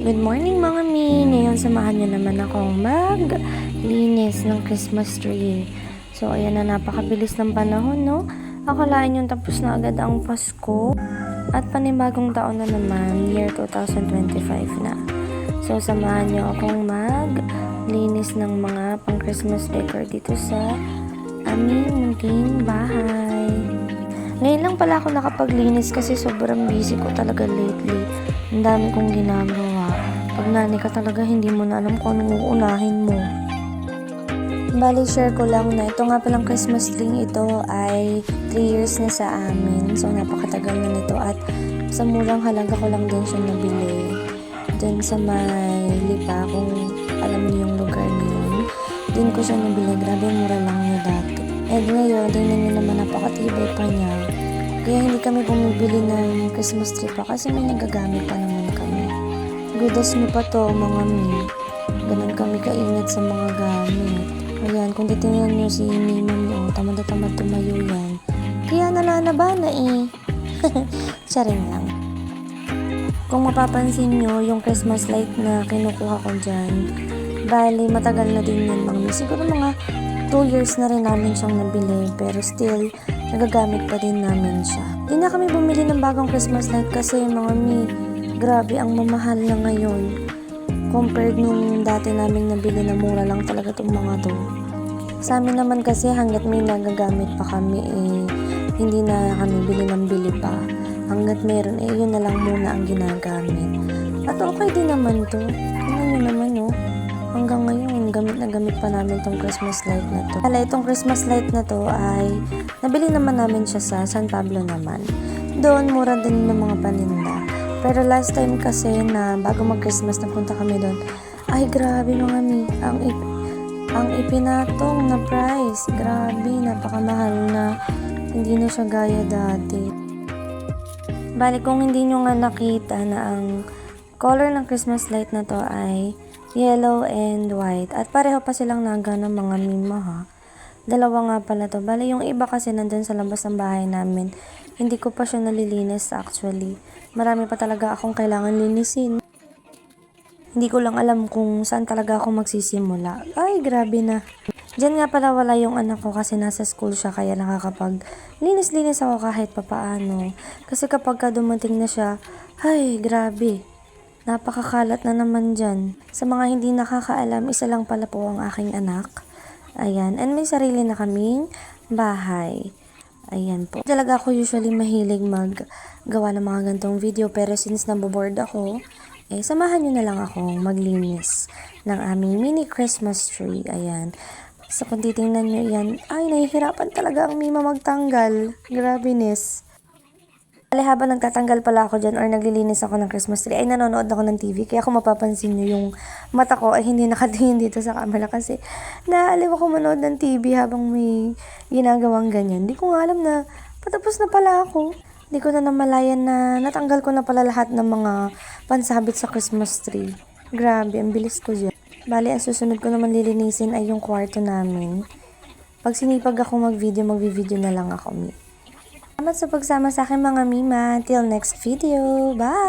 Good morning mga mi! Ngayon samahan niyo naman akong maglinis ng Christmas tree. So ayan na, napakabilis ng panahon, no? Akalain yung tapos na agad ang Pasko. At panibagong taon na naman, year 2025 na. So samahan niyo akong maglinis ng mga pang Christmas decor dito sa aming munting bahay. Ngayon lang pala ako nakapaglinis kasi sobrang busy ko talaga lately. Ang dami kong ginagawa. Pag nani ka talaga, hindi mo na alam kung anong uunahin mo. Bali, share ko lang na ito nga palang Christmas tree ito ay 3 years na sa amin. So, napakatagal na nito at sa murang halaga ko lang din siya nabili. Dun sa may Lipa, kung alam niyo yung lugar na yun. Dun ko siya nabili. Grabe, mura lang niya dati. And ngayon, tingnan niyo naman napakatibay pa niya. Kaya hindi kami bumibili ng Christmas tree pa kasi may nagagamit pa naman kami. Gudas niyo pa to mga mi. Ganun kami kaingat sa mga gamit. Ayan, kung titingnan niyo si Mima niyo, tamad na tamad tumayo yan. Kaya nalalaba na eh. Charing lang. Kung mapapansin niyo, yung Christmas light na kinukuha ko dyan, bali matagal na din yun mga mi. Siguro mga 2 years na rin namin siyang nabili, pero still, nagagamit pa din namin siya. Di na kami bumili ng bagong Christmas light kasi mga mi, grabe ang mamahal na ngayon. Compared nung dati naming nabili na mura lang talaga itong mga to. Sa amin naman kasi hanggat may nagagamit pa kami hindi na kami bili ng bili pa. Hanggat meron yun na lang muna ang ginagamit. At okay din naman to. Tingnan nyo naman no. Hanggang ngayon, gamit na gamit pa namin itong Christmas light na to. Kala itong Christmas light na to ay nabili naman namin siya sa San Pablo naman. Doon, mura din ng mga paninda. Pero last time kasi na bago mag-Christmas napunta kami doon, ay grabe mga mi, ang ipinatong na price. Grabe, napakamahal na. Hindi na siya gaya dati. Bali, kung hindi nyo nga nakita na ang color ng Christmas light na to ay yellow and white. At pareho pa silang naga ng mga mima ha. Dalawa nga pala to. Bali, yung iba kasi nandun sa labas ng bahay namin. Hindi ko pa siya nalilinis actually. Marami pa talaga akong kailangan linisin. Hindi ko lang alam kung saan talaga ako magsisimula. Ay, grabe na. Diyan nga pala wala yung anak ko kasi nasa school siya kaya nakakapag linis-linis ako kahit papaano. Kasi kapag ka dumating na siya, ay, grabe. Napakakalat na naman dyan. Sa mga hindi nakakaalam, isa lang pala po ang aking anak. Ayan. And may sarili na kaming bahay. Ayan po. Talaga ako usually mahilig maggawa ng mga gantong video. Pero since naboboard ako, samahan nyo na lang akong maglinis ng aming mini Christmas tree. Ayan. So kung titingnan nyo yan, ay nahihirapan talaga ang mima magtanggal. Grabeness. Habang nagtatanggal pala ako dyan or naglilinis ako ng Christmas tree, ay nanonood ako ng TV. Kaya kung mapapansin nyo, yung mata ko ay hindi nakatingin dito sa camera kasi naaliw ako manood ng TV habang may ginagawang ganyan. Hindi ko nga alam na patapos na pala ako. Hindi ko na namalayan na natanggal ko na pala lahat ng mga pansabit sa Christmas tree. Grabe, ang bilis ko dyan. Bali, ang susunod ko naman lilinisin ay yung kwarto namin. Pag sinipag ako mag-video na lang ako. Salamat sa pagsama sa akin mga mima. Till next video. Bye!